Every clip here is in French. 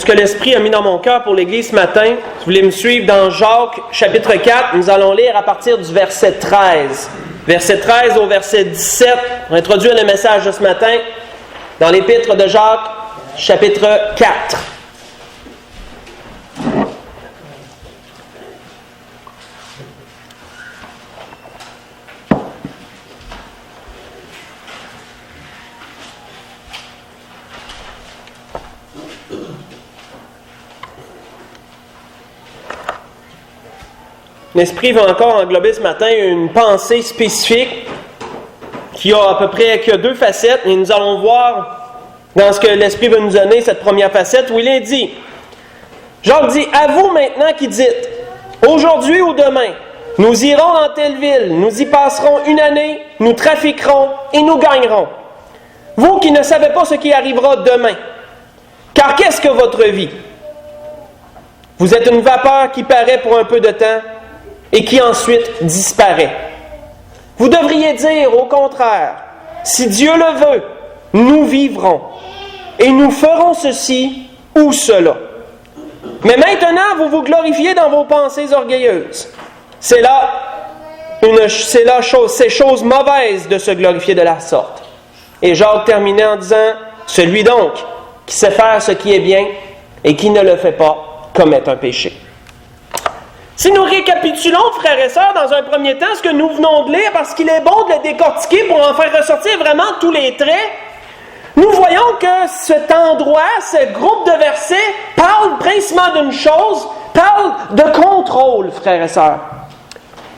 que l'Esprit a mis dans mon cœur pour l'Église ce matin. Si vous voulez me suivre dans Jacques, chapitre 4, nous allons lire à partir du verset 13. Verset 13 au verset 17. On va introduire le message de ce matin dans l'Épître de Jacques, chapitre 4. L'Esprit va encore englober ce matin une pensée spécifique qui a deux facettes. Et nous allons voir dans ce que l'Esprit va nous donner, cette première facette, où il est dit, Jacques dit, « À vous maintenant qui dites, aujourd'hui ou demain, nous irons dans telle ville, nous y passerons une année, nous trafiquerons et nous gagnerons. Vous qui ne savez pas ce qui arrivera demain, car qu'est-ce que votre vie? Vous êtes une vapeur qui paraît pour un peu de temps, et qui ensuite disparaît. Vous devriez dire au contraire, si Dieu le veut, nous vivrons, et nous ferons ceci ou cela. Mais maintenant, vous vous glorifiez dans vos pensées orgueilleuses. C'est chose mauvaise de se glorifier de la sorte. Et Jacques terminait en disant, celui donc qui sait faire ce qui est bien et qui ne le fait pas commet un péché. Si nous récapitulons, frères et sœurs, dans un premier temps, ce que nous venons de lire, parce qu'il est bon de le décortiquer pour en faire ressortir vraiment tous les traits, nous voyons que cet endroit, ce groupe de versets, parle principalement d'une chose, parle de contrôle, frères et sœurs.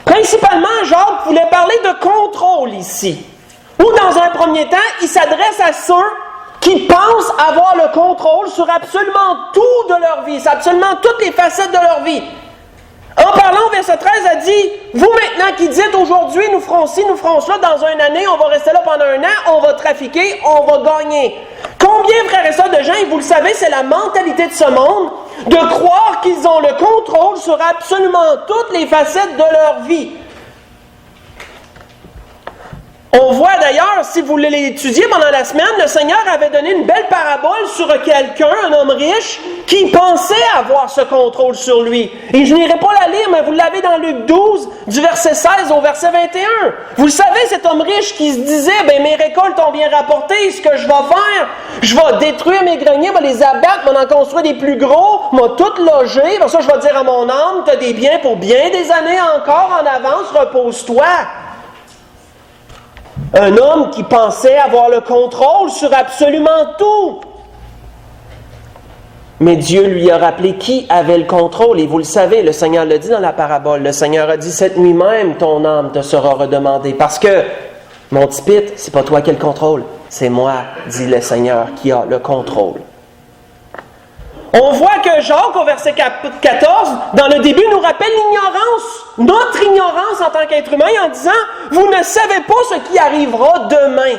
Principalement, Jacques voulait parler de contrôle ici. Ou dans un premier temps, il s'adresse à ceux qui pensent avoir le contrôle sur absolument tout de leur vie, sur absolument toutes les facettes de leur vie. En parlant, verset 13 a dit, « Vous maintenant qui dites aujourd'hui, nous ferons ci, nous ferons cela, dans une année, on va rester là pendant un an, on va trafiquer, on va gagner. » Combien, frères et sœurs, de gens, et vous le savez, c'est la mentalité de ce monde, de croire qu'ils ont le contrôle sur absolument toutes les facettes de leur vie. On voit d'ailleurs, si vous voulez l'étudier pendant la semaine, le Seigneur avait donné une belle parabole sur quelqu'un, un homme riche, qui pensait avoir ce contrôle sur lui. Et je n'irai pas la lire, mais vous l'avez dans Luc 12, du verset 16 au verset 21. Vous le savez, cet homme riche qui se disait, « mes récoltes ont bien rapporté, ce que je vais faire, je vais détruire mes greniers, je vais les abattre, je vais en construire des plus gros, je vais tout loger, pour ça je vais dire à mon âme, tu as des biens pour bien des années encore en avance, repose-toi. » Un homme qui pensait avoir le contrôle sur absolument tout. Mais Dieu lui a rappelé qui avait le contrôle. Et vous le savez, le Seigneur le dit dans la parabole. Le Seigneur a dit, cette nuit même, ton âme te sera redemandée. Parce que, mon petit pit, c'est pas toi qui as le contrôle. C'est moi, dit le Seigneur, qui a le contrôle. On voit que Jacques, au verset 14, dans le début, nous rappelle l'ignorance, notre ignorance en tant qu'être humain, en disant « Vous ne savez pas ce qui arrivera demain. »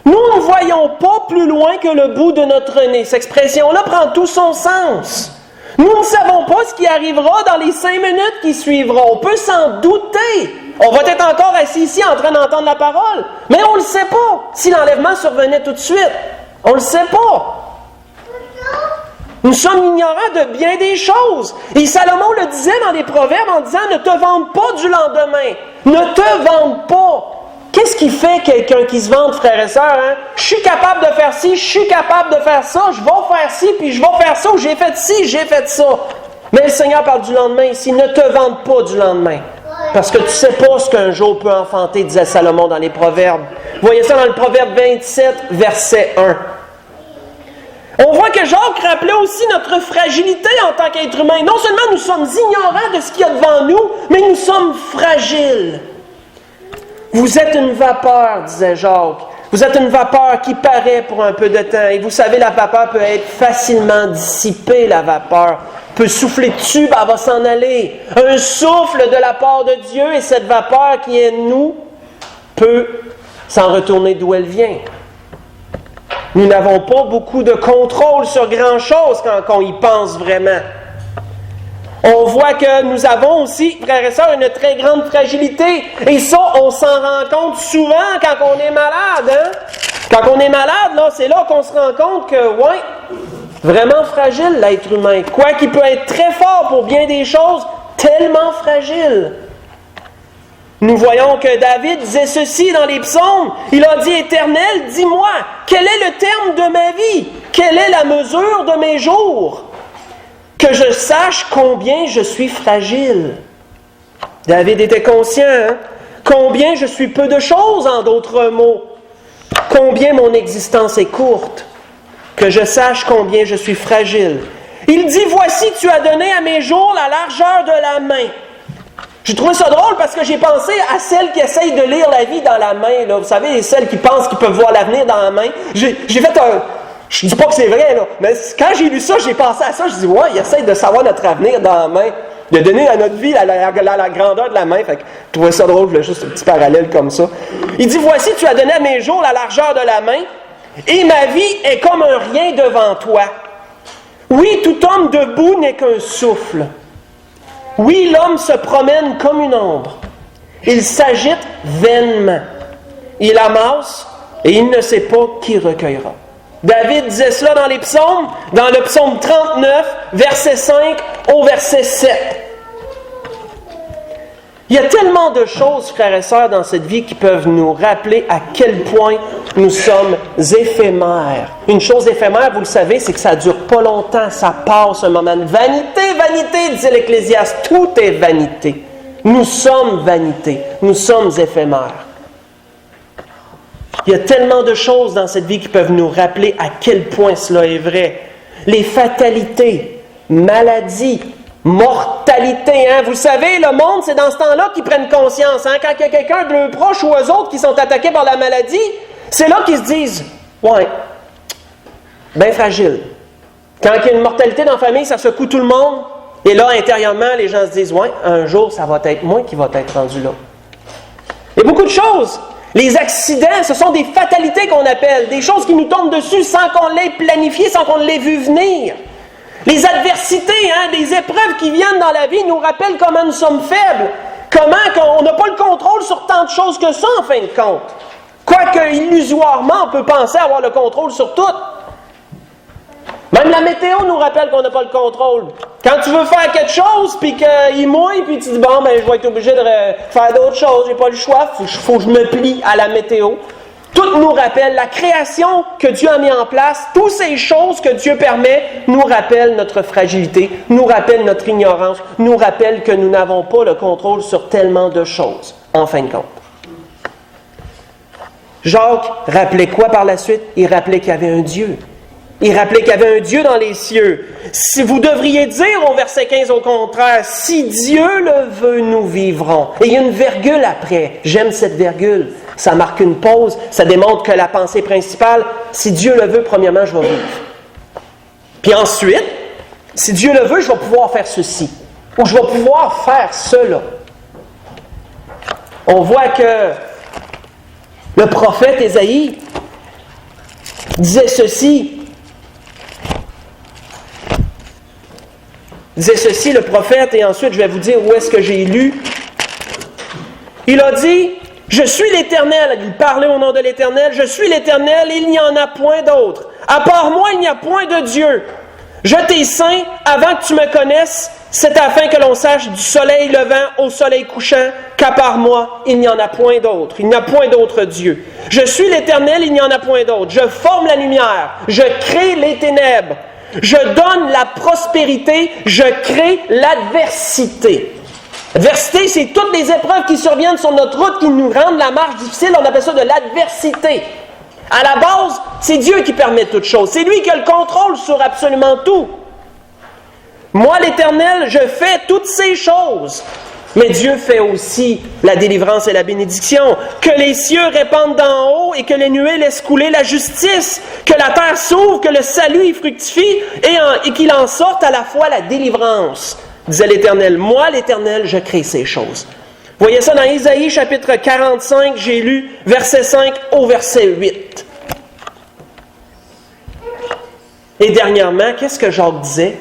Nous ne voyons pas plus loin que le bout de notre nez. Cette expression-là prend tout son sens. Nous ne savons pas ce qui arrivera dans les 5 minutes qui suivront. On peut s'en douter. On va être encore assis ici en train d'entendre la parole, mais on ne le sait pas si l'enlèvement survenait tout de suite. On ne le sait pas. Nous sommes ignorants de bien des choses. Et Salomon le disait dans les Proverbes en disant « Ne te vante pas du lendemain. Ne te vante pas. » Qu'est-ce qui fait quelqu'un qui se vante, frères et sœurs? Je suis capable de faire ci, je suis capable de faire ça, je vais faire ci, puis je vais faire ça, ou j'ai fait ci, j'ai fait ça. Mais le Seigneur parle du lendemain ici. Ne te vante pas du lendemain. Parce que tu ne sais pas ce qu'un jour peut enfanter, disait Salomon dans les Proverbes. Vous voyez ça dans le Proverbe 27, verset 1. On voit que Jacques rappelait aussi notre fragilité en tant qu'être humain. Non seulement nous sommes ignorants de ce qu'il y a devant nous, mais nous sommes fragiles. Vous êtes une vapeur, disait Jacques. Vous êtes une vapeur qui paraît pour un peu de temps. Et vous savez, la vapeur peut être facilement dissipée, la vapeur. Peut souffler dessus, elle va s'en aller. Un souffle de la part de Dieu et cette vapeur qui est nous peut s'en retourner d'où elle vient. Nous n'avons pas beaucoup de contrôle sur grand-chose quand on y pense vraiment. On voit que nous avons aussi, frères et sœurs, une très grande fragilité. Et ça, on s'en rend compte souvent quand on est malade. Quand on est malade, là, c'est là qu'on se rend compte que, Vraiment fragile, l'être humain. Quoiqu'il peut être très fort pour bien des choses, tellement fragile. Nous voyons que David disait ceci dans les psaumes. Il a dit, Éternel, dis-moi, quel est le terme de ma vie? Quelle est la mesure de mes jours? Que je sache combien je suis fragile. David était conscient, hein? Combien je suis peu de choses, en d'autres mots. Combien mon existence est courte. Que je sache combien je suis fragile. Il dit, voici, tu as donné à mes jours la largeur de la main. J'ai trouvé ça drôle parce que j'ai pensé à celles qui essayent de lire la vie dans la main. Là. Vous savez, celles qui pensent qu'ils peuvent voir l'avenir dans la main. J'ai fait un... Je ne dis pas que c'est vrai, là, mais quand j'ai lu ça, j'ai pensé à ça. Je dis, ouais, ils essayent de savoir notre avenir dans la main. De donner à notre vie la grandeur de la main. Fait que je trouvais ça drôle, je voulais juste un petit parallèle comme ça. Il dit, voici, tu as donné à mes jours la largeur de la main, et ma vie est comme un rien devant toi. Oui, tout homme debout n'est qu'un souffle. Oui, l'homme se promène comme une ombre. Il s'agite vainement. Il amasse et il ne sait pas qui recueillera. David disait cela dans les psaumes, dans le psaume 39, verset 5 au verset 7. Il y a tellement de choses, frères et sœurs, dans cette vie qui peuvent nous rappeler à quel point nous sommes éphémères. Une chose éphémère, vous le savez, c'est que ça ne dure pas longtemps, ça passe un moment. Vanité, vanité, disait l'Ecclésiaste, tout est vanité. Nous sommes vanité, nous sommes éphémères. Il y a tellement de choses dans cette vie qui peuvent nous rappeler à quel point cela est vrai. Les fatalités, maladies, mortalité, hein? Vous le savez, le monde, c'est dans ce temps-là qu'ils prennent conscience. Hein? Quand il y a quelqu'un de leurs proches ou eux autres qui sont attaqués par la maladie, c'est là qu'ils se disent « Ouais, bien fragile. » Quand il y a une mortalité dans la famille, ça secoue tout le monde. Et là, intérieurement, les gens se disent « Ouais, un jour, ça va être moi qui va être rendu là. » Il y a beaucoup de choses. Les accidents, ce sont des fatalités qu'on appelle, des choses qui nous tombent dessus sans qu'on l'ait planifié, sans qu'on l'ait vu venir. Les adversités, hein, des épreuves qui viennent dans la vie nous rappellent comment nous sommes faibles, comment on n'a pas le contrôle sur tant de choses que ça, en fin de compte. Quoique, illusoirement, on peut penser avoir le contrôle sur tout. Même la météo nous rappelle qu'on n'a pas le contrôle. Quand tu veux faire quelque chose, puis qu'il mouille, puis tu dis, bon, ben, je vais être obligé de faire d'autres choses, j'ai pas le choix, faut que je me plie à la météo. Tout nous rappelle, la création que Dieu a mis en place, toutes ces choses que Dieu permet, nous rappellent notre fragilité, nous rappellent notre ignorance, nous rappellent que nous n'avons pas le contrôle sur tellement de choses, en fin de compte. Jacques rappelait quoi par la suite? Il rappelait qu'il y avait un Dieu. Il rappelait qu'il y avait un Dieu dans les cieux. Si vous devriez dire au verset 15 au contraire, si Dieu le veut, nous vivrons. Et il y a une virgule après. J'aime cette virgule. Ça marque une pause. Ça démontre que la pensée principale, si Dieu le veut, premièrement, je vais vivre. Puis ensuite, si Dieu le veut, je vais pouvoir faire ceci. Ou je vais pouvoir faire cela. On voit que le prophète Ésaïe disait ceci. Disait ceci, le prophète, et ensuite je vais vous dire où est-ce que j'ai lu. Il a dit, « Je suis l'Éternel », il parlait au nom de l'Éternel, « Je suis l'Éternel, il n'y en a point d'autre. À part moi, il n'y a point de Dieu. Je t'ai saint avant que tu me connaisses, c'est afin que l'on sache du soleil levant au soleil couchant, qu'à part moi, il n'y en a point d'autre. Il n'y a point d'autre Dieu. Je suis l'Éternel, il n'y en a point d'autre. Je forme la lumière, je crée les ténèbres. Je donne la prospérité, je crée l'adversité. L'adversité, c'est toutes les épreuves qui surviennent sur notre route qui nous rendent la marche difficile. On appelle ça de l'adversité. À la base, c'est Dieu qui permet toutes choses. C'est lui qui a le contrôle sur absolument tout. Moi, l'Éternel, je fais toutes ces choses. Mais Dieu fait aussi la délivrance et la bénédiction. Que les cieux répandent d'en haut et que les nuées laissent couler la justice. Que la terre s'ouvre, que le salut y fructifie et qu'il en sorte à la fois la délivrance. Disait l'Éternel. Moi, l'Éternel, je crée ces choses. Vous voyez ça dans Isaïe chapitre 45, j'ai lu verset 5 au verset 8. Et dernièrement, qu'est-ce que Jacques disait?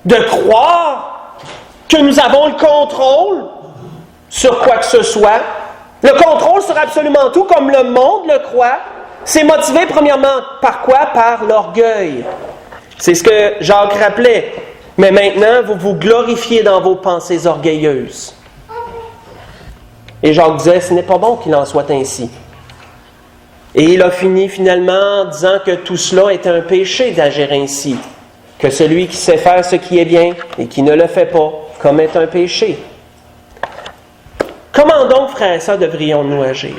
De croire que nous avons le contrôle sur quoi que ce soit. Le contrôle sur absolument tout, comme le monde le croit. C'est motivé premièrement par quoi? Par l'orgueil. C'est ce que Jacques rappelait. Mais maintenant, vous vous glorifiez dans vos pensées orgueilleuses. Et Jacques disait, ce n'est pas bon qu'il en soit ainsi. Et il a fini finalement en disant que tout cela est un péché d'agir ainsi. Que celui qui sait faire ce qui est bien et qui ne le fait pas commet un péché. Comment donc, frères et sœurs, devrions-nous agir?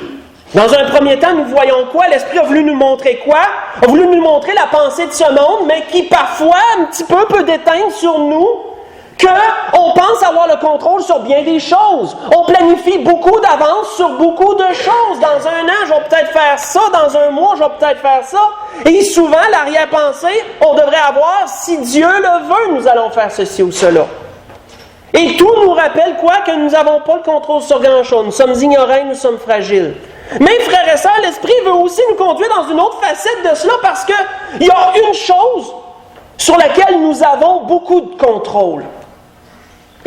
Dans un premier temps, nous voyons quoi? L'Esprit a voulu nous montrer quoi? A voulu nous montrer la pensée de ce monde, mais qui parfois, un petit peu, peut déteindre sur nous qu'on pense avoir le contrôle sur bien des choses. On planifie beaucoup d'avance sur beaucoup de choses. Dans un an, je vais peut-être faire ça. Dans un mois, je vais peut-être faire ça. Et souvent, l'arrière-pensée, on devrait avoir, si Dieu le veut, nous allons faire ceci ou cela. Et tout nous rappelle quoi? Que nous n'avons pas le contrôle sur grand-chose. Nous sommes ignorants, nous sommes fragiles. Mais, frères et sœurs, l'Esprit veut aussi nous conduire dans une autre facette de cela parce qu'il y a une chose sur laquelle nous avons beaucoup de contrôle.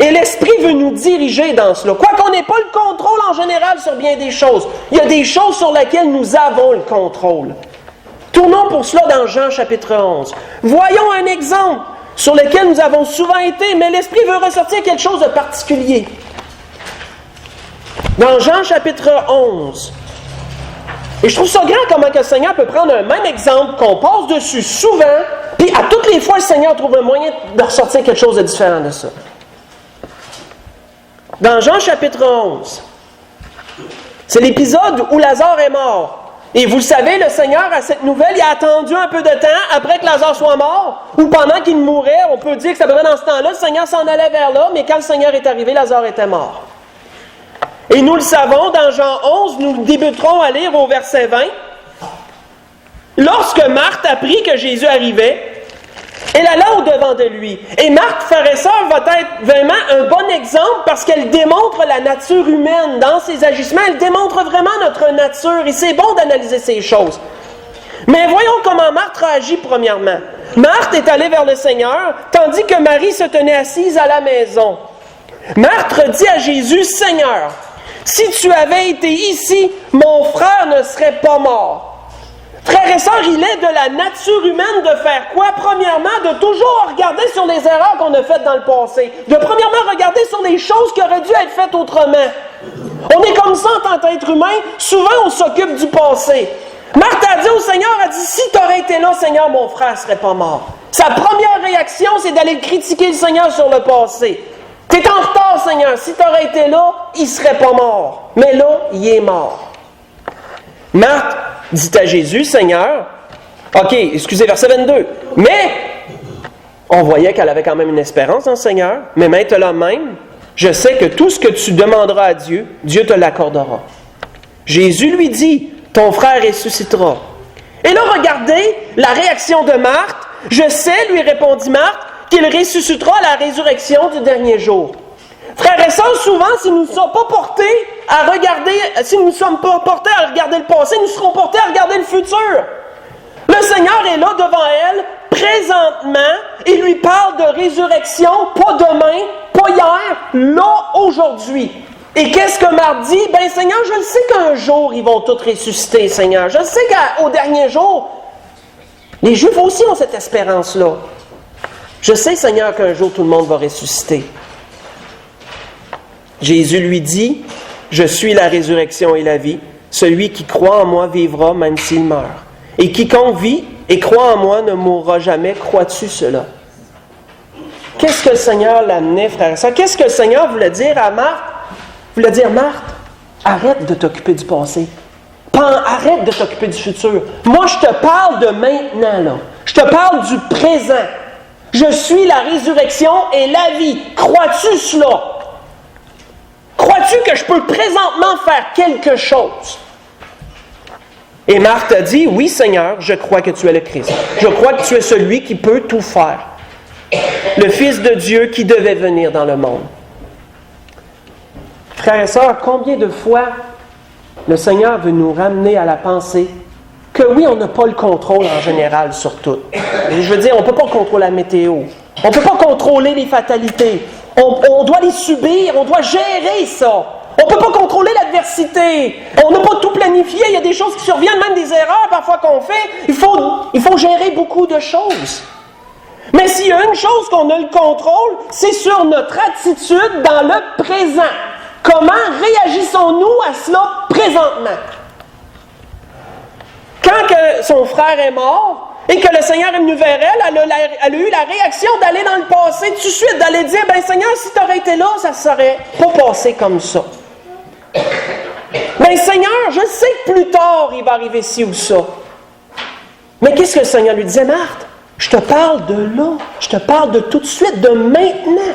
Et l'Esprit veut nous diriger dans cela. Quoiqu'on n'ait pas le contrôle en général sur bien des choses, il y a des choses sur lesquelles nous avons le contrôle. Tournons pour cela dans Jean chapitre 11. Voyons un exemple sur lequel nous avons souvent été, mais l'Esprit veut ressortir quelque chose de particulier. Dans Jean chapitre 11, et je trouve ça grand comment que le Seigneur peut prendre un même exemple qu'on passe dessus souvent, puis à toutes les fois, le Seigneur trouve un moyen de ressortir quelque chose de différent de ça. Dans Jean chapitre 11, c'est l'épisode où Lazare est mort. Et vous le savez, le Seigneur, à cette nouvelle, il a attendu un peu de temps après que Lazare soit mort, ou pendant qu'il mourait, on peut dire que ça devait dans ce temps-là, le Seigneur s'en allait vers là, mais quand le Seigneur est arrivé, Lazare était mort. Et nous le savons, dans Jean 11, nous débuterons à lire au verset 20. Lorsque Marthe apprit que Jésus arrivait, elle alla au-devant de lui. Et Marthe, frère et sœur, va être vraiment un bon exemple parce qu'elle démontre la nature humaine dans ses agissements. Elle démontre vraiment notre nature et c'est bon d'analyser ces choses. Mais voyons comment Marthe réagit premièrement. Marthe est allée vers le Seigneur, tandis que Marie se tenait assise à la maison. Marthe dit à Jésus, « Seigneur, si tu avais été ici, mon frère ne serait pas mort. » Frères et sœurs, il est de la nature humaine de faire quoi? Premièrement, de toujours regarder sur les erreurs qu'on a faites dans le passé. De premièrement regarder sur les choses qui auraient dû être faites autrement. On est comme ça en tant qu'être humain. Souvent, on s'occupe du passé. Marthe a dit au Seigneur, a dit, si tu aurais été là, Seigneur, mon frère ne serait pas mort. Sa première réaction, c'est d'aller critiquer le Seigneur sur le passé. Tu es en retard, Seigneur. Si tu aurais été là, il ne serait pas mort. Mais là, il est mort. Marthe dit à Jésus, Seigneur, OK, excusez, verset 22. Mais, on voyait qu'elle avait quand même une espérance dans le Seigneur. Mais maintenant même, je sais que tout ce que tu demanderas à Dieu, Dieu te l'accordera. Jésus lui dit, ton frère ressuscitera. Et là, regardez la réaction de Marthe. Je sais, lui répondit Marthe, qu'il ressuscitera à la résurrection du dernier jour. Frères et sœurs, souvent, si nous ne sommes pas portés à regarder, si nous ne sommes pas portés à regarder le passé, nous serons portés à regarder le futur. Le Seigneur est là devant elle, présentement, et lui parle de résurrection, pas demain, pas hier, là, aujourd'hui. Et qu'est-ce que Marthe dit? Ben Seigneur, je le sais qu'un jour, ils vont tous ressusciter, Seigneur. Je sais qu'au dernier jour, les Juifs aussi ont cette espérance-là. Je sais, Seigneur, qu'un jour, tout le monde va ressusciter. Jésus lui dit, « Je suis la résurrection et la vie. Celui qui croit en moi vivra même s'il meurt. Et quiconque vit et croit en moi ne mourra jamais. Crois-tu cela? » Qu'est-ce que le Seigneur l'amenait, frère et sœur? Qu'est-ce que le Seigneur voulait dire à Marthe? Il voulait dire, Marthe, arrête de t'occuper du passé. Arrête de t'occuper du futur. Moi, je te parle de maintenant, là. Je te parle du présent. Je suis la résurrection et la vie. Crois-tu cela? Crois-tu que je peux présentement faire quelque chose? Et Marthe a dit, oui Seigneur, je crois que tu es le Christ. Je crois que tu es celui qui peut tout faire. Le Fils de Dieu qui devait venir dans le monde. Frères et sœurs, combien de fois le Seigneur veut nous ramener à la pensée que oui, on n'a pas le contrôle en général sur tout. Et je veux dire, on ne peut pas contrôler la météo. On ne peut pas contrôler les fatalités. On doit les subir, on doit gérer ça. On ne peut pas contrôler l'adversité. On n'a pas tout planifié. Il y a des choses qui surviennent, même des erreurs parfois qu'on fait. Il faut gérer beaucoup de choses. Mais s'il y a une chose qu'on a le contrôle, c'est sur notre attitude dans le présent. Comment réagissons-nous à cela présentement? Quand que son frère est mort et que le Seigneur est venu vers elle, elle a eu la réaction d'aller dans le passé tout de suite, d'aller dire, « Ben Seigneur, si tu aurais été là, ça ne serait pas passé comme ça. » Ben Seigneur, je sais que plus tard, il va arriver ci ou ça. Mais qu'est-ce que le Seigneur lui disait, Marthe? Je te parle de là, je te parle de tout de suite, de maintenant.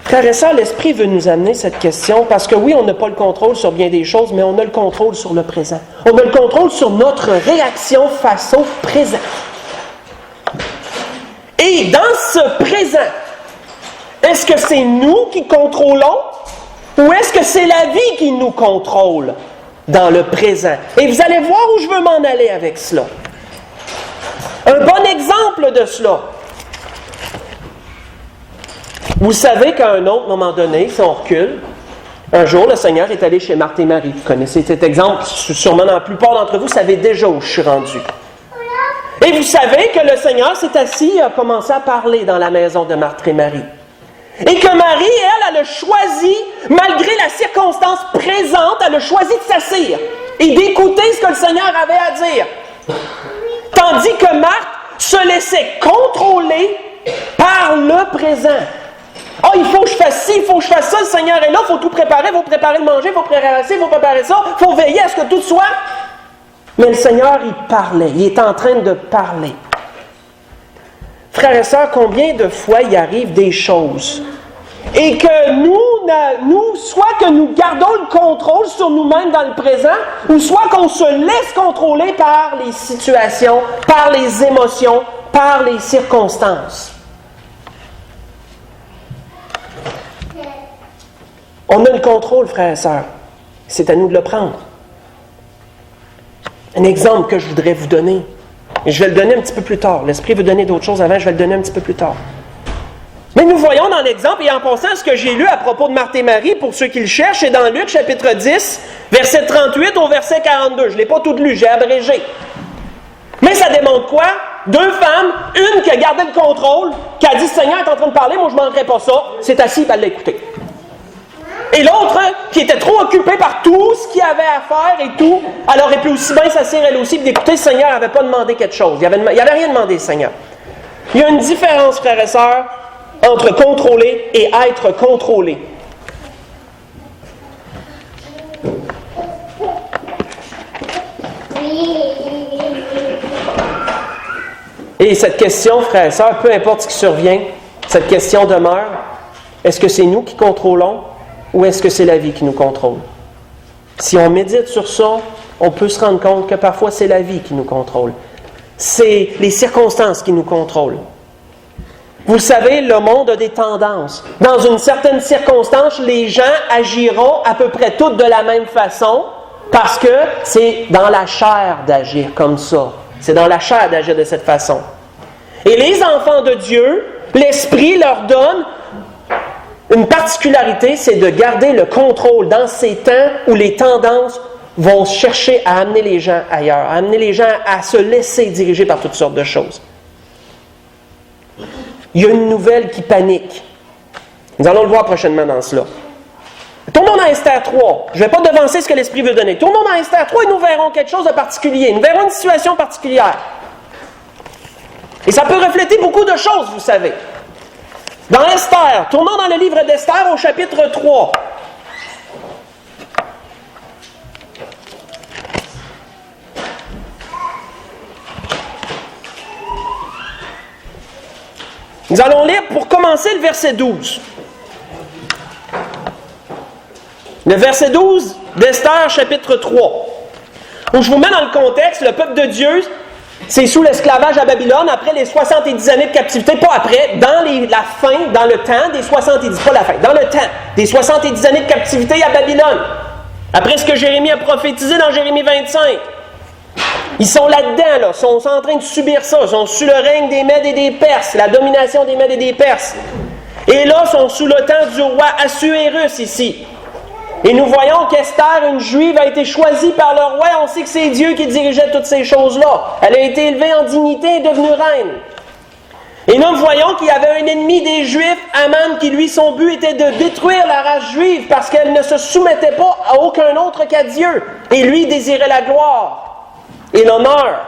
Frères et sœurs, l'Esprit veut nous amener cette question parce que oui, on n'a pas le contrôle sur bien des choses, mais on a le contrôle sur le présent. On a le contrôle sur notre réaction face au présent. Et dans ce présent, est-ce que c'est nous qui contrôlons ou est-ce que c'est la vie qui nous contrôle dans le présent? Et vous allez voir où je veux m'en aller avec cela. Un bon exemple de cela. Vous savez qu'à un autre moment donné, si on recule, un jour, le Seigneur est allé chez Marthe et Marie. Vous connaissez cet exemple, sûrement la plupart d'entre vous savez déjà où je suis rendu. Et vous savez que le Seigneur s'est assis et a commencé à parler dans la maison de Marthe et Marie. Et que Marie, elle a choisi, malgré la circonstance présente, elle a choisi de s'assire et d'écouter ce que le Seigneur avait à dire. Tandis que Marthe se laissait contrôler par le présent. « Ah, il faut que je fasse ci, il faut que je fasse ça, le Seigneur est là, il faut tout préparer, il faut préparer le manger, il faut préparer ci, il faut préparer ça, il faut veiller à ce que tout soit. » Mais le Seigneur, il parlait, il est en train de parler. Frères et sœurs, combien de fois il arrive des choses et que nous, soit que nous gardons le contrôle sur nous-mêmes dans le présent, ou soit qu'on se laisse contrôler par les situations, par les émotions, par les circonstances. On a le contrôle, frères et sœurs. C'est à nous de le prendre. Un exemple que je voudrais vous donner, et je vais le donner un petit peu plus tard. L'Esprit veut donner d'autres choses avant, je vais le donner un petit peu plus tard. Mais nous voyons dans l'exemple, et en passant ce que j'ai lu à propos de Marthe et Marie, pour ceux qui le cherchent, c'est dans Luc chapitre 10, verset 38 au verset 42. Je ne l'ai pas tout lu, j'ai abrégé. Mais ça démontre quoi? Deux femmes, une qui a gardé le contrôle, qui a dit « Seigneur est en train de parler, moi je ne manquerai pas ça », c'est assis et elle l'a écouté. Et l'autre, qui était trop occupée par tout ce qu'il y avait à faire et tout, elle aurait pu aussi bien s'asseoir elle aussi et d'écouter, le Seigneur n'avait pas demandé quelque chose. Il n'avait rien demandé, le Seigneur. Il y a une différence, frères et sœurs, entre contrôler et être contrôlé. Et cette question, frères et sœurs, peu importe ce qui survient, cette question demeure, est-ce que c'est nous qui contrôlons ou est-ce que c'est la vie qui nous contrôle? Si on médite sur ça, on peut se rendre compte que parfois c'est la vie qui nous contrôle. C'est les circonstances qui nous contrôlent. Vous le savez, le monde a des tendances. Dans une certaine circonstance, les gens agiront à peu près toutes de la même façon parce que c'est dans la chair d'agir comme ça. C'est dans la chair d'agir de cette façon. Et les enfants de Dieu, l'Esprit leur donne une particularité, c'est de garder le contrôle dans ces temps où les tendances vont chercher à amener les gens ailleurs, à amener les gens à se laisser diriger par toutes sortes de choses. Il y a une nouvelle qui panique. Nous allons le voir prochainement dans cela. Tournons dans Esther 3. Je ne vais pas devancer ce que l'Esprit veut donner. Tournons dans Esther 3 et nous verrons quelque chose de particulier. Nous verrons une situation particulière. Et ça peut refléter beaucoup de choses, vous savez. Dans Esther, tournons dans le livre d'Esther au chapitre 3. Nous allons lire pour commencer le verset 12. Le verset 12 d'Esther, chapitre 3. Où je vous mets dans le contexte, le peuple de Dieu, c'est sous l'esclavage à Babylone, après les 70 années de captivité, pas après, la fin, dans le temps des 70, pas la fin, dans le temps des 70 années de captivité à Babylone. Après ce que Jérémie a prophétisé dans Jérémie 25. Ils sont là-dedans, là, sont en train de subir ça, ils sont sous le règne des Mèdes et des Perses, la domination des Mèdes et des Perses. Et là, ils sont sous le temps du roi Assuérus ici. Et nous voyons qu'Esther, une juive, a été choisie par le roi. On sait que c'est Dieu qui dirigeait toutes ces choses-là. Elle a été élevée en dignité et est devenue reine. Et nous voyons qu'il y avait un ennemi des Juifs, Aman, qui lui, son but était de détruire la race juive parce qu'elle ne se soumettait pas à aucun autre qu'à Dieu. Et lui désirait la gloire et l'honneur.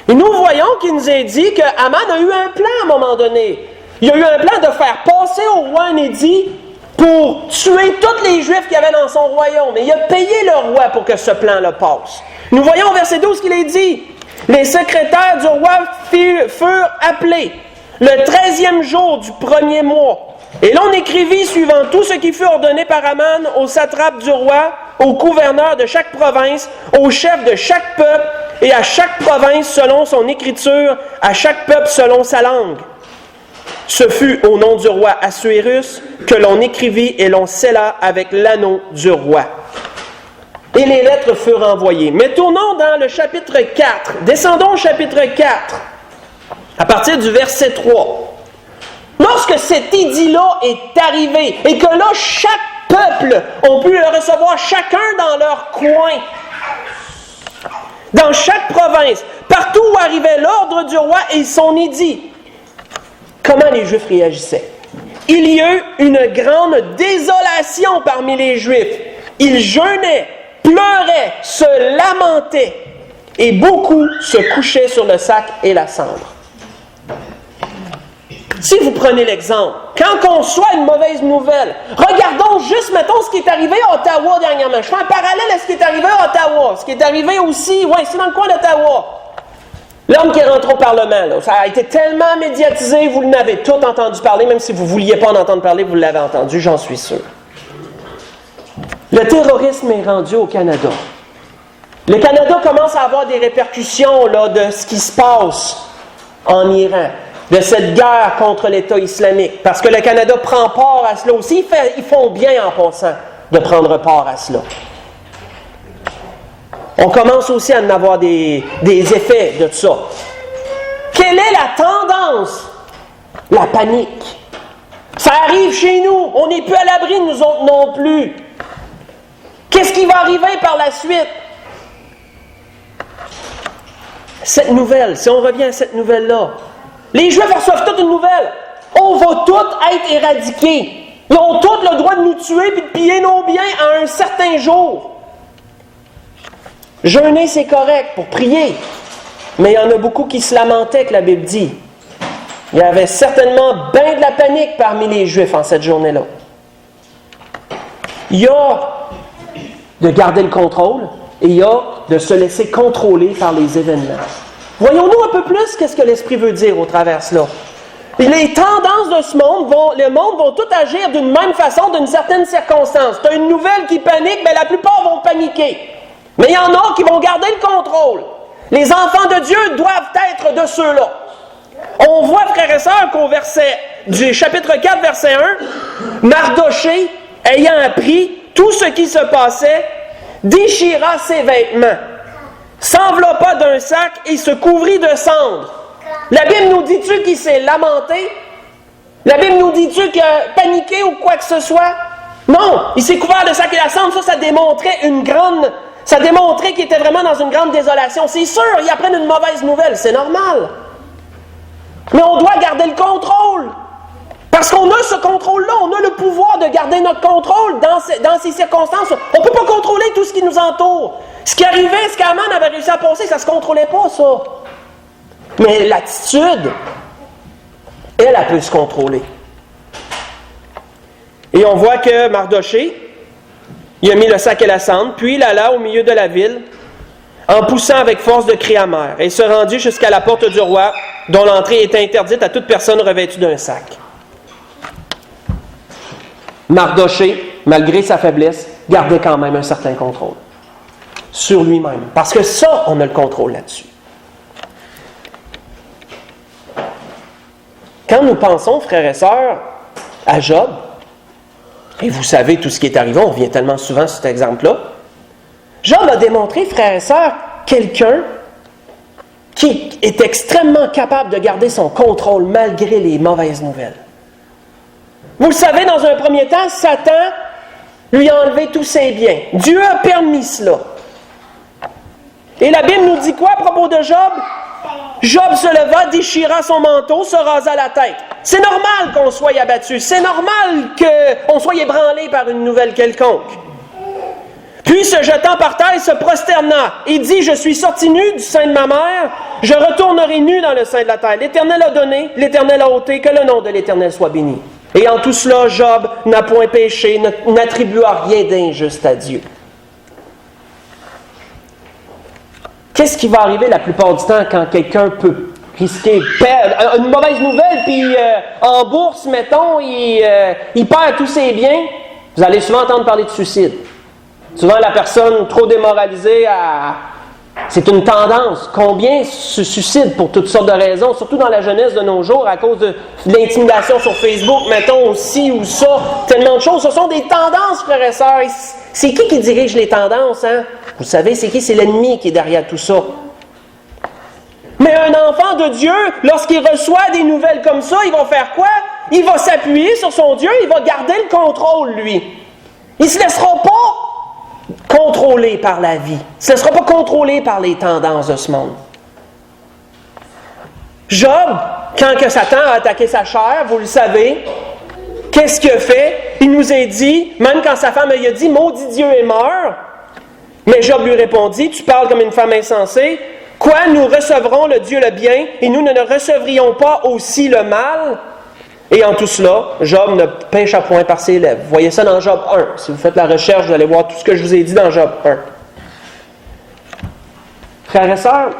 Et nous voyons qu'il nous est dit qu'Aman a eu un plan à un moment donné. Il a eu un plan de faire passer au roi un édit pour tuer tous les Juifs qu'il y avait dans son royaume. Et il a payé le roi pour que ce plan-là passe. Nous voyons au verset 12 qu'il est dit, « Les secrétaires du roi furent appelés le 13e jour du premier mois. Et l'on écrivit suivant tout ce qui fut ordonné par Aman aux satrapes du roi, aux gouverneurs de chaque province, aux chefs de chaque peuple, et à chaque province selon son écriture, à chaque peuple selon sa langue. Ce fut au nom du roi Assuérus que l'on écrivit et l'on scella avec l'anneau du roi. » Et les lettres furent envoyées. Mais tournons dans le chapitre 4. Descendons au chapitre 4, à partir du verset 3. Lorsque cet édit-là est arrivé, et que là, chaque peuple ont pu le recevoir, chacun dans leur coin, dans chaque province, partout où arrivait l'ordre du roi et son édit, comment les Juifs réagissaient? Il y eut une grande désolation parmi les Juifs. Ils jeûnaient, pleuraient, se lamentaient, et beaucoup se couchaient sur le sac et la cendre. Si vous prenez l'exemple, quand on reçoit une mauvaise nouvelle, regardons juste, mettons, ce qui est arrivé à Ottawa dernièrement. Je fais un parallèle à ce qui est arrivé à Ottawa. Ce qui est arrivé aussi, c'est dans le coin d'Ottawa. L'homme qui est rentré au Parlement, là, ça a été tellement médiatisé, vous l'avez tout entendu parler, même si vous ne vouliez pas en entendre parler, vous l'avez entendu, j'en suis sûr. Le terrorisme est rendu au Canada. Le Canada commence à avoir des répercussions là, de ce qui se passe en Iran, de cette guerre contre l'État islamique, parce que le Canada prend part à cela aussi. Ils font bien en passant de prendre part à cela. On commence aussi à en avoir des effets de ça. Quelle est la tendance? La panique. Ça arrive chez nous, on n'est plus à l'abri, nous autres non plus. Qu'est-ce qui va arriver par la suite? Cette nouvelle, si on revient à cette nouvelle-là, les Juifs reçoivent toute une nouvelle. On va tous être éradiqués. Ils ont tous le droit de nous tuer et de piller nos biens à un certain jour. Jeûner, c'est correct pour prier. Mais il y en a beaucoup qui se lamentaient, que la Bible dit. Il y avait certainement bien de la panique parmi les Juifs en cette journée-là. Il y a de garder le contrôle et il y a de se laisser contrôler par les événements. Voyons-nous un peu plus qu'est-ce que l'Esprit veut dire au travers de cela. Les tendances de ce monde, le monde va tout agir d'une même façon, d'une certaine circonstance. Tu as une nouvelle qui panique, mais la plupart vont paniquer. Mais il y en a qui vont garder le contrôle. Les enfants de Dieu doivent être de ceux-là. On voit, frères et sœurs, qu'au verset du chapitre 4, verset 1, Mardoché, ayant appris tout ce qui se passait, déchira ses vêtements, s'enveloppa d'un sac et se couvrit de cendres. La Bible nous dit-tu qu'il s'est lamenté? La Bible nous dit-tu qu'il a paniqué ou quoi que ce soit? Non, il s'est couvert de sac et la cendre. Ça démontrait ça démontrait qu'il était vraiment dans une grande désolation. C'est sûr, ils apprennent une mauvaise nouvelle, c'est normal. Mais on doit garder le contrôle. Parce qu'on a ce contrôle-là, on a le pouvoir de garder notre contrôle dans ces circonstances. On ne peut pas contrôler tout ce qui nous entoure. Ce qui arrivait, ce qu'Aman avait réussi à passer, ça ne se contrôlait pas, ça. Mais l'attitude, elle peut se contrôler. Et on voit que Mardoché, il a mis le sac et la cendre, puis il alla au milieu de la ville, en poussant avec force de cris amers, et se rendit jusqu'à la porte du roi, dont l'entrée était interdite à toute personne revêtue d'un sac. Mardoché, malgré sa faiblesse, gardait quand même un certain contrôle sur lui-même. Parce que ça, on a le contrôle là-dessus. Quand nous pensons, frères et sœurs, à Job, et vous savez tout ce qui est arrivé, on revient tellement souvent sur cet exemple-là, Job a démontré, frères et sœurs, quelqu'un qui est extrêmement capable de garder son contrôle malgré les mauvaises nouvelles. Vous le savez, dans un premier temps, Satan lui a enlevé tous ses biens. Dieu a permis cela. Et la Bible nous dit quoi à propos de Job? Job se leva, déchira son manteau, se rasa la tête. C'est normal qu'on soit abattu. C'est normal qu'on soit ébranlé par une nouvelle quelconque. Puis, se jetant par terre, il se prosterna et dit, « Je suis sorti nu du sein de ma mère, je retournerai nu dans le sein de la terre. L'Éternel a donné, l'Éternel a ôté, que le nom de l'Éternel soit béni. » Et en tout cela, Job n'a point péché, n'attribua rien d'injuste à Dieu. Qu'est-ce qui va arriver la plupart du temps quand quelqu'un peut risquer perdre une mauvaise nouvelle, puis en bourse, mettons, il perd tous ses biens? Vous allez souvent entendre parler de suicide. Souvent, la personne trop démoralisée, c'est une tendance. Combien se suicident pour toutes sortes de raisons, surtout dans la jeunesse de nos jours, à cause de l'intimidation sur Facebook, mettons, aussi ou ça, tellement de choses. Ce sont des tendances, frères et sœurs. C'est qui dirige les tendances, hein? Vous savez, c'est qui? C'est l'ennemi qui est derrière tout ça. Mais un enfant de Dieu, lorsqu'il reçoit des nouvelles comme ça, il va faire quoi? Il va s'appuyer sur son Dieu, il va garder le contrôle, lui. Il ne se laissera pas contrôler par la vie. Il ne se laissera pas contrôler par les tendances de ce monde. Job, quand que Satan a attaqué sa chair, vous le savez, qu'est-ce qu'il a fait? Il nous a dit, même quand sa femme lui a dit « Maudit Dieu et meurt », mais Job lui répondit, « Tu parles comme une femme insensée. Quoi, nous recevrons le Dieu le bien, et nous ne recevrions pas aussi le mal? » Et en tout cela, Job ne pécha point par ses lèvres. Vous voyez ça dans Job 1. Si vous faites la recherche, vous allez voir tout ce que je vous ai dit dans Job 1. Frères et sœurs,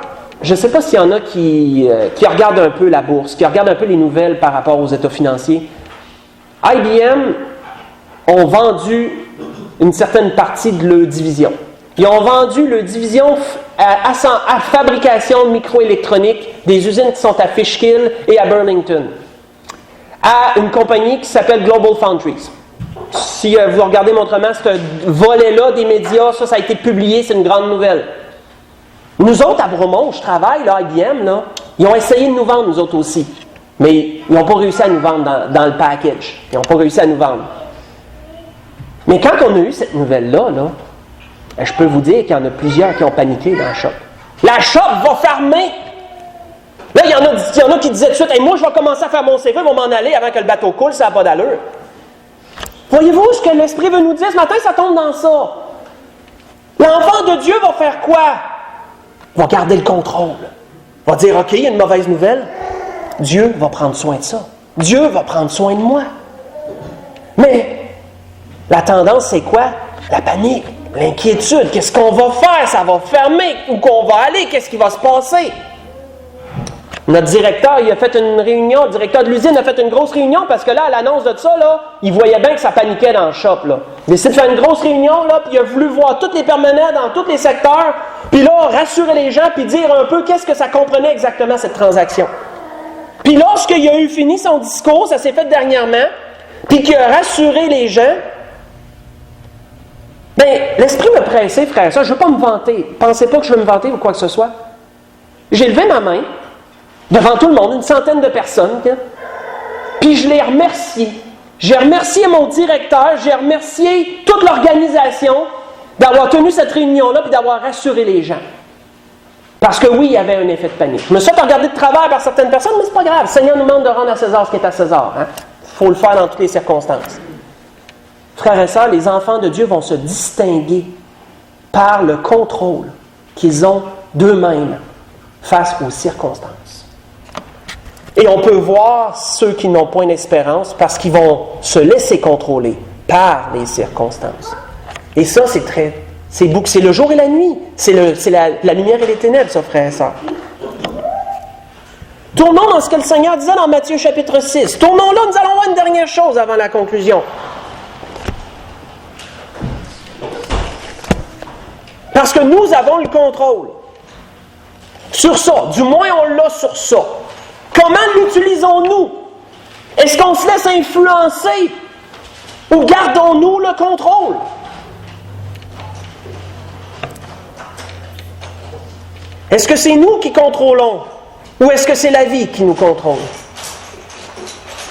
je ne sais pas s'il y en a qui regardent un peu la bourse, qui regardent un peu les nouvelles par rapport aux états financiers. IBM ont vendu une certaine partie de leur division. Ils ont vendu leur division à fabrication de microélectronique des usines qui sont à Fishkill et à Burlington, à une compagnie qui s'appelle Global Foundries. Si vous regardez montrement, ce volet-là des médias, ça a été publié, c'est une grande nouvelle. Nous autres, à Bromont, où je travaille, là, IBM, là, ils ont essayé de nous vendre, nous autres aussi. Mais ils n'ont pas réussi à nous vendre dans le package. Ils n'ont pas réussi à nous vendre. Mais quand on a eu cette nouvelle-là, je peux vous dire qu'il y en a plusieurs qui ont paniqué dans la shop. La shop va fermer! Là, il y en a qui disaient tout de suite, hey, moi, je vais commencer à faire mon CV, ils vont m'en aller avant que le bateau coule, ça n'a pas d'allure. Voyez-vous ce que l'Esprit veut nous dire ce matin? Ça tombe dans ça. L'enfant de Dieu va faire quoi? Il va garder le contrôle. Il va dire, OK, il y a une mauvaise nouvelle. Dieu va prendre soin de ça. Dieu va prendre soin de moi. Mais la tendance, c'est quoi? La panique, l'inquiétude. Qu'est-ce qu'on va faire? Ça va fermer. Où qu'on va aller? Qu'est-ce qui va se passer? Notre directeur, il a fait une réunion, le directeur de l'usine a fait une grosse réunion parce que là, à l'annonce de ça, là, il voyait bien que ça paniquait dans le shop. Là. Il a décidé de faire une grosse réunion, là, puis il a voulu voir tous les permanents dans tous les secteurs, puis là, rassurer les gens, puis dire un peu qu'est-ce que ça comprenait exactement, cette transaction. Puis lorsqu'il a eu fini son discours, ça s'est fait dernièrement, puis qu'il a rassuré les gens, bien, l'esprit m'a pressé, frère, ça, je ne veux pas me vanter. Pensez pas que je veux me vanter ou quoi que ce soit. J'ai levé ma main, devant tout le monde, une centaine de personnes, puis je les remercie. J'ai remercié mon directeur, j'ai remercié toute l'organisation d'avoir tenu cette réunion-là puis d'avoir rassuré les gens. Parce que oui, il y avait un effet de panique. Je me suis fait regarder de travers par certaines personnes, mais c'est pas grave. Le Seigneur nous demande de rendre à César ce qui est à César. Il faut le faire dans toutes les circonstances. Frères et sœurs, les enfants de Dieu vont se distinguer par le contrôle qu'ils ont d'eux-mêmes face aux circonstances. Et on peut voir ceux qui n'ont point d'espérance parce qu'ils vont se laisser contrôler par les circonstances. Et ça, c'est le jour et la nuit. C'est la lumière et les ténèbres, ça, frères et sœurs. Tournons dans ce que le Seigneur disait dans Matthieu chapitre 6. Tournons là, nous allons voir une dernière chose avant la conclusion. Parce que nous avons le contrôle sur ça. Du moins, on l'a sur ça. Comment l'utilisons-nous? Est-ce qu'on se laisse influencer ou gardons-nous le contrôle? Est-ce que c'est nous qui contrôlons ou est-ce que c'est la vie qui nous contrôle?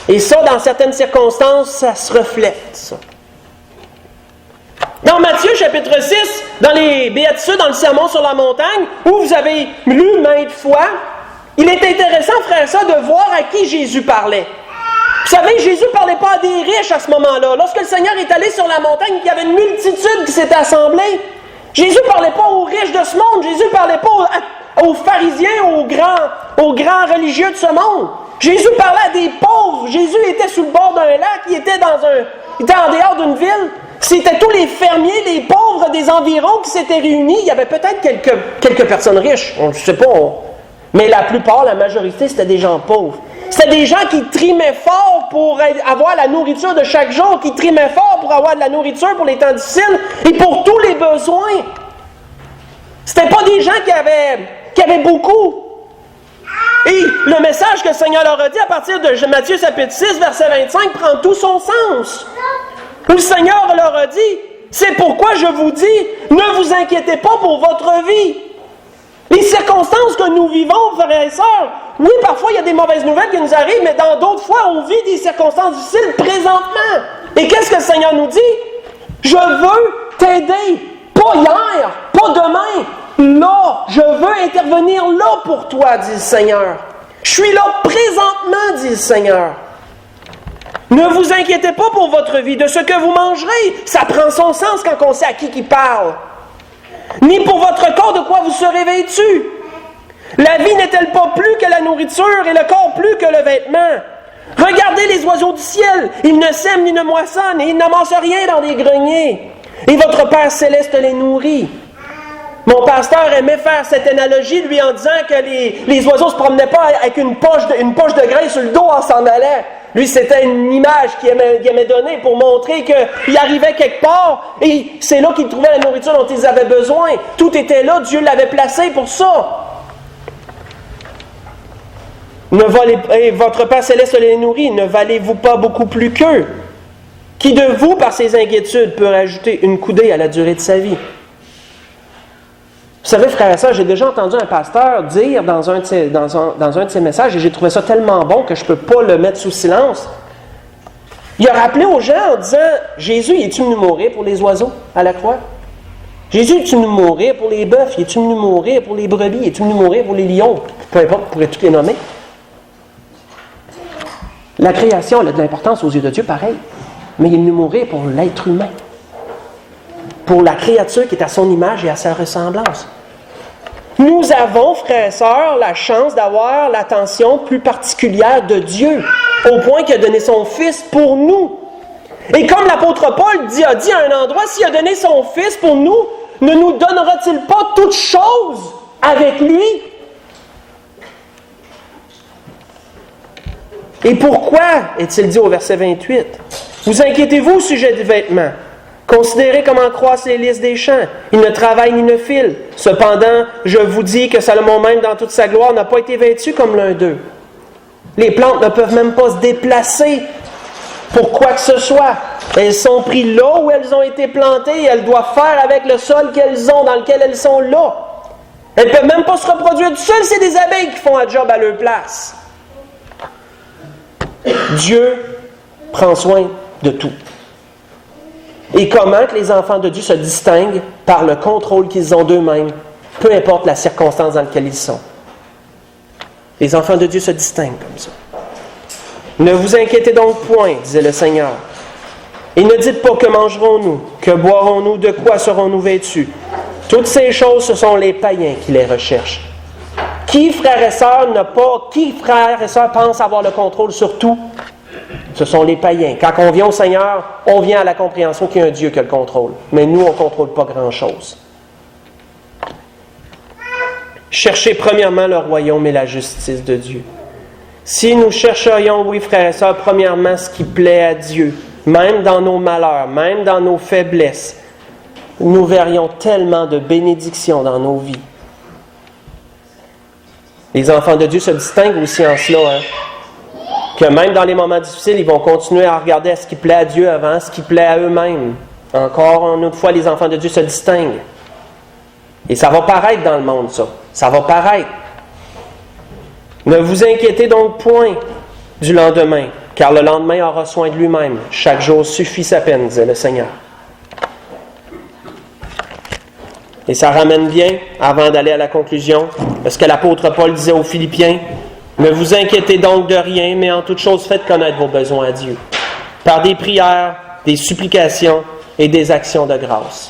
Et ça, dans certaines circonstances, ça se reflète, ça. Dans Matthieu chapitre 6, dans les Béatitudes, dans le Sermon sur la montagne, où vous avez lu maintes fois, il est intéressant, frère et sœurs, de voir à qui Jésus parlait. Vous savez, Jésus ne parlait pas à des riches à ce moment-là. Lorsque le Seigneur est allé sur la montagne, il y avait une multitude qui s'était assemblée. Jésus ne parlait pas aux riches de ce monde. Jésus ne parlait pas aux pharisiens, aux grands religieux de ce monde. Jésus parlait à des pauvres. Jésus était sous le bord d'un lac. Il était en dehors d'une ville. C'était tous les fermiers, les pauvres des environs qui s'étaient réunis. Il y avait peut-être quelques personnes riches. On ne sait pas. Mais la plupart, la majorité, c'était des gens pauvres. C'était des gens qui trimaient fort pour avoir la nourriture de chaque jour, qui trimaient fort pour avoir de la nourriture pour les temps difficiles et pour tous les besoins. C'était pas des gens qui avaient beaucoup. Et le message que le Seigneur leur a dit à partir de Matthieu chapitre 6, verset 25, prend tout son sens. Où le Seigneur leur a dit, c'est pourquoi je vous dis, ne vous inquiétez pas pour votre vie. Les circonstances que nous vivons, frères et sœurs, oui, parfois il y a des mauvaises nouvelles qui nous arrivent, mais dans d'autres fois, on vit des circonstances difficiles présentement. Et qu'est-ce que le Seigneur nous dit? Je veux t'aider, pas hier, pas demain, là, je veux intervenir là pour toi, dit le Seigneur. Je suis là présentement, dit le Seigneur. Ne vous inquiétez pas pour votre vie, de ce que vous mangerez. Ça prend son sens quand on sait à qui parle. Ni pour votre corps de quoi vous serez vêtus. La vie n'est-elle pas plus que la nourriture et le corps plus que le vêtement? Regardez les oiseaux du ciel. Ils ne sèment ni ne moissonnent et ils n'amassent rien dans des greniers. Et votre Père céleste les nourrit. Mon pasteur aimait faire cette analogie, lui, en disant que les oiseaux ne se promenaient pas avec une poche de grain sur le dos en s'en allant. Lui, c'était une image qu'il aimait donner pour montrer qu'il arrivait quelque part et c'est là qu'ils trouvaient la nourriture dont ils avaient besoin. Tout était là, Dieu l'avait placé pour ça. Votre Père céleste les nourrit, ne valez-vous pas beaucoup plus qu'eux? Qui de vous, par ses inquiétudes, peut rajouter une coudée à la durée de sa vie? Vous savez, frères et sœurs, j'ai déjà entendu un pasteur dire dans un de ses messages, et j'ai trouvé ça tellement bon que je ne peux pas le mettre sous silence. Il a rappelé aux gens en disant, Jésus, est-tu venu mourir pour les oiseaux à la croix? Jésus, est-tu venu mourir pour les bœufs? Est-tu venu mourir pour les brebis? Est-tu venu mourir pour les lions? Peu importe, on pourrait toutes les nommer. La création elle a de l'importance aux yeux de Dieu, pareil. Mais il est venu mourir pour l'être humain. Pour la créature qui est à son image et à sa ressemblance. Nous avons, frères et sœurs, la chance d'avoir l'attention plus particulière de Dieu, au point qu'il a donné son Fils pour nous. Et comme l'apôtre Paul a dit à un endroit, s'il a donné son Fils pour nous, ne nous donnera-t-il pas toutes choses avec lui? Et pourquoi, est-il dit au verset 28, vous inquiétez-vous au sujet des vêtements? Considérez comment croissent les lys des champs. Ils ne travaillent ni ne filent. Cependant, je vous dis que Salomon même, dans toute sa gloire, n'a pas été vêtu comme l'un d'eux. Les plantes ne peuvent même pas se déplacer pour quoi que ce soit. Elles sont prises là où elles ont été plantées et elles doivent faire avec le sol qu'elles ont, dans lequel elles sont là. Elles ne peuvent même pas se reproduire tout seules, c'est des abeilles qui font un job à leur place. Dieu prend soin de tout. Et comment que les enfants de Dieu se distinguent? Par le contrôle qu'ils ont d'eux-mêmes, peu importe la circonstance dans laquelle ils sont. Les enfants de Dieu se distinguent comme ça. Ne vous inquiétez donc point, disait le Seigneur. Et ne dites pas que mangerons-nous, que boirons-nous, de quoi serons-nous vêtus. Toutes ces choses, ce sont les païens qui les recherchent. Qui, frères et sœurs, pense avoir le contrôle sur tout? Ce sont les païens. Quand on vient au Seigneur, on vient à la compréhension qu'il y a un Dieu qui a le contrôle. Mais nous, on ne contrôle pas grand-chose. Cherchez premièrement le royaume et la justice de Dieu. Si nous chercherions, oui, frères et sœurs, premièrement ce qui plaît à Dieu, même dans nos malheurs, même dans nos faiblesses, nous verrions tellement de bénédictions dans nos vies. Les enfants de Dieu se distinguent aussi en cela, que même dans les moments difficiles, ils vont continuer à regarder à ce qui plaît à Dieu avant ce qui plaît à eux-mêmes. Encore une autre fois, les enfants de Dieu se distinguent. Et ça va paraître dans le monde, ça. Ça va paraître. Ne vous inquiétez donc point du lendemain, car le lendemain aura soin de lui-même. Chaque jour suffit sa peine, disait le Seigneur. Et ça ramène bien, avant d'aller à la conclusion, ce que l'apôtre Paul disait aux Philippiens. Ne vous inquiétez donc de rien, mais en toute chose faites connaître vos besoins à Dieu, par des prières, des supplications et des actions de grâce.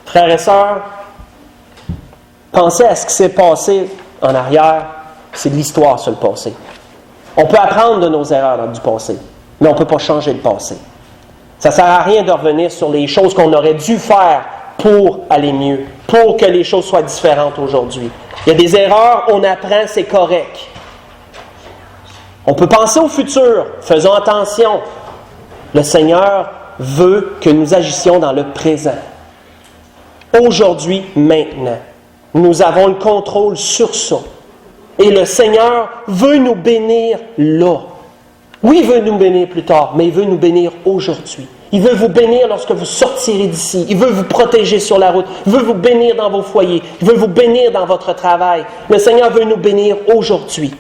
Frères et sœurs, pensez à ce qui s'est passé en arrière, c'est de l'histoire sur le passé. On peut apprendre de nos erreurs du passé, mais on ne peut pas changer le passé. Ça ne sert à rien de revenir sur les choses qu'on aurait dû faire pour aller mieux, pour que les choses soient différentes aujourd'hui. Il y a des erreurs, on apprend, c'est correct. On peut penser au futur, faisons attention. Le Seigneur veut que nous agissions dans le présent. Aujourd'hui, maintenant. Nous avons le contrôle sur ça. Et le Seigneur veut nous bénir là. Oui, il veut nous bénir plus tard, mais il veut nous bénir aujourd'hui. Il veut vous bénir lorsque vous sortirez d'ici. Il veut vous protéger sur la route. Il veut vous bénir dans vos foyers. Il veut vous bénir dans votre travail. Le Seigneur veut nous bénir aujourd'hui.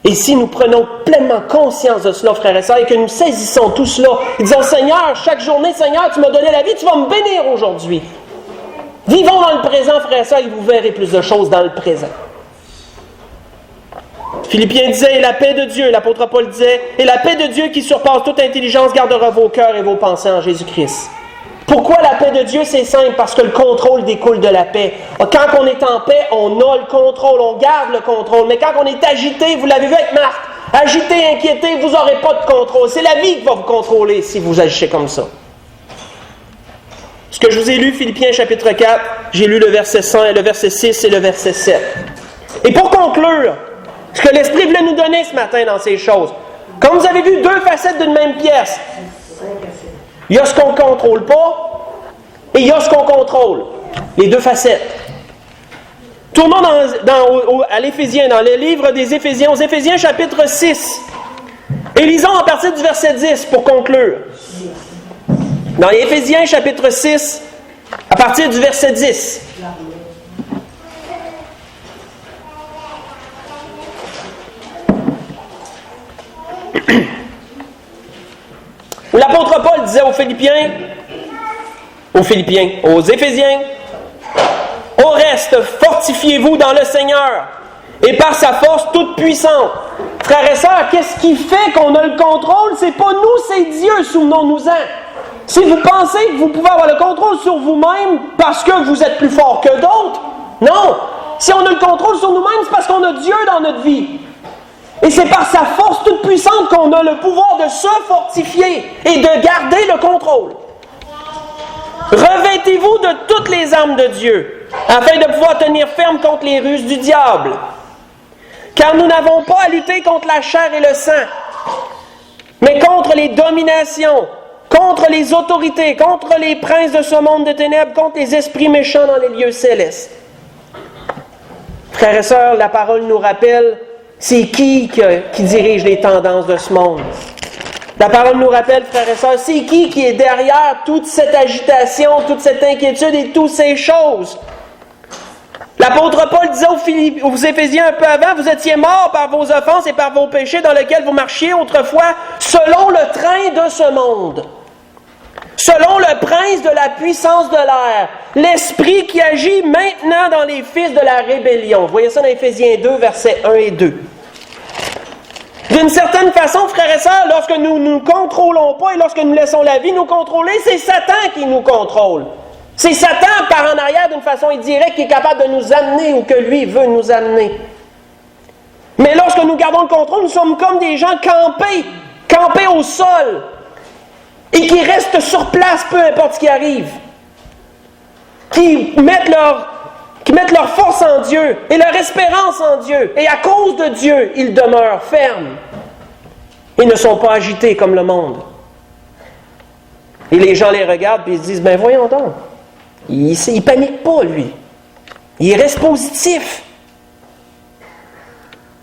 Et si nous prenons pleinement conscience de cela, frères et sœurs, et que nous saisissons tout cela, et disons, Seigneur, chaque journée, Seigneur, tu m'as donné la vie, tu vas me bénir aujourd'hui. Vivons dans le présent, frères et sœurs, et vous verrez plus de choses dans le présent. Philippiens disait, et la paix de Dieu, l'apôtre Paul disait, et la paix de Dieu qui surpasse toute intelligence gardera vos cœurs et vos pensées en Jésus-Christ. Pourquoi la paix de Dieu? C'est simple, parce que le contrôle découle de la paix. Quand on est en paix, on a le contrôle, on garde le contrôle. Mais quand on est agité, vous l'avez vu avec Marc, agité, inquiété, vous n'aurez pas de contrôle. C'est la vie qui va vous contrôler si vous agissez comme ça. Ce que je vous ai lu, Philippiens chapitre 4, j'ai lu le verset 5, le verset 6 et le verset 7. Et pour conclure, ce que l'Esprit voulait nous donner ce matin dans ces choses, comme vous avez vu, deux facettes d'une même pièce. Il y a ce qu'on ne contrôle pas et il y a ce qu'on contrôle. Les deux facettes. Tournons à l'Éphésiens, dans le livre des Éphésiens, aux Éphésiens chapitre 6. Et lisons à partir du verset 10 pour conclure. Dans les Éphésiens chapitre 6, à partir du verset 10. Où l'apôtre Paul disait aux Éphésiens, au reste, fortifiez-vous dans le Seigneur et par sa force toute puissante. Frères et sœurs, qu'est-ce qui fait qu'on a le contrôle? C'est pas nous, c'est Dieu, souvenons-nous-en. Si vous pensez que vous pouvez avoir le contrôle sur vous-même parce que vous êtes plus fort que d'autres, non. Si on a le contrôle sur nous-mêmes, c'est parce qu'on a Dieu dans notre vie. Et c'est par sa force toute puissante qu'on a le pouvoir de se fortifier et de garder le contrôle. Revêtez-vous de toutes les armes de Dieu, afin de pouvoir tenir ferme contre les ruses du diable. Car nous n'avons pas à lutter contre la chair et le sang, mais contre les dominations, contre les autorités, contre les princes de ce monde de ténèbres, contre les esprits méchants dans les lieux célestes. Frères et sœurs, la parole nous rappelle, c'est qui dirige les tendances de ce monde. La parole nous rappelle, frères et sœurs, c'est qui est derrière toute cette agitation, toute cette inquiétude et toutes ces choses. L'apôtre Paul disait aux Éphésiens un peu avant, vous étiez morts par vos offenses et par vos péchés dans lesquels vous marchiez autrefois selon le train de ce monde. Selon le prince de la puissance de l'air, l'esprit qui agit maintenant dans les fils de la rébellion. Vous voyez ça dans Éphésiens 2, versets 1 et 2. D'une certaine façon, frères et sœurs, lorsque nous ne nous contrôlons pas et lorsque nous laissons la vie nous contrôler, c'est Satan qui nous contrôle. C'est Satan par en arrière d'une façon indirecte qui est capable de nous amener où que lui veut nous amener. Mais lorsque nous gardons le contrôle, nous sommes comme des gens campés au sol et qui restent sur place peu importe ce qui arrive. Qui mettent leur force en Dieu et leur espérance en Dieu. Et à cause de Dieu, ils demeurent fermes. Ils ne sont pas agités comme le monde. Et les gens les regardent et ils se disent, ben voyons donc, il ne panique pas lui. Il reste positif.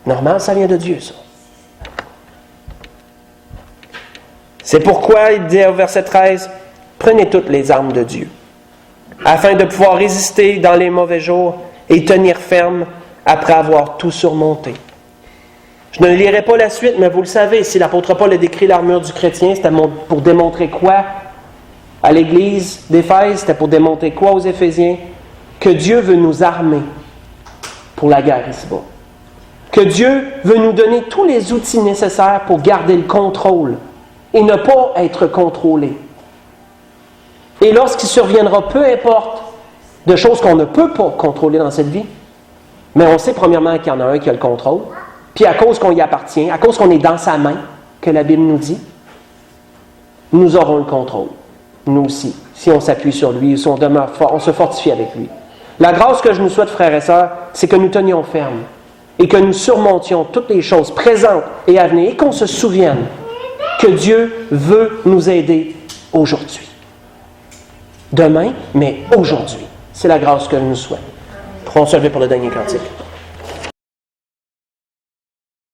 Normal, ça vient de Dieu, ça. C'est pourquoi il dit au verset 13, prenez toutes les armes de Dieu, afin de pouvoir résister dans les mauvais jours et tenir ferme après avoir tout surmonté. Je ne lirai pas la suite, mais vous le savez, si l'apôtre Paul a décrit l'armure du chrétien, c'était pour démontrer quoi à l'église d'Éphèse? C'était pour démontrer quoi aux Éphésiens? que Dieu veut nous armer pour la guerre ici-bas. Que Dieu veut nous donner tous les outils nécessaires pour garder le contrôle et ne pas être contrôlé. Et lorsqu'il surviendra, peu importe de choses qu'on ne peut pas contrôler dans cette vie, mais on sait premièrement qu'il y en a un qui a le contrôle, puis à cause qu'on y appartient, à cause qu'on est dans sa main, que la Bible nous dit, nous aurons le contrôle, nous aussi, si on s'appuie sur lui, si on demeure fort, on se fortifie avec lui. La grâce que je nous souhaite, frères et sœurs, c'est que nous tenions ferme et que nous surmontions toutes les choses présentes et à venir et qu'on se souvienne que Dieu veut nous aider aujourd'hui. Demain, mais aujourd'hui. C'est la grâce que je nous souhaite. On se lever pour le dernier cantique.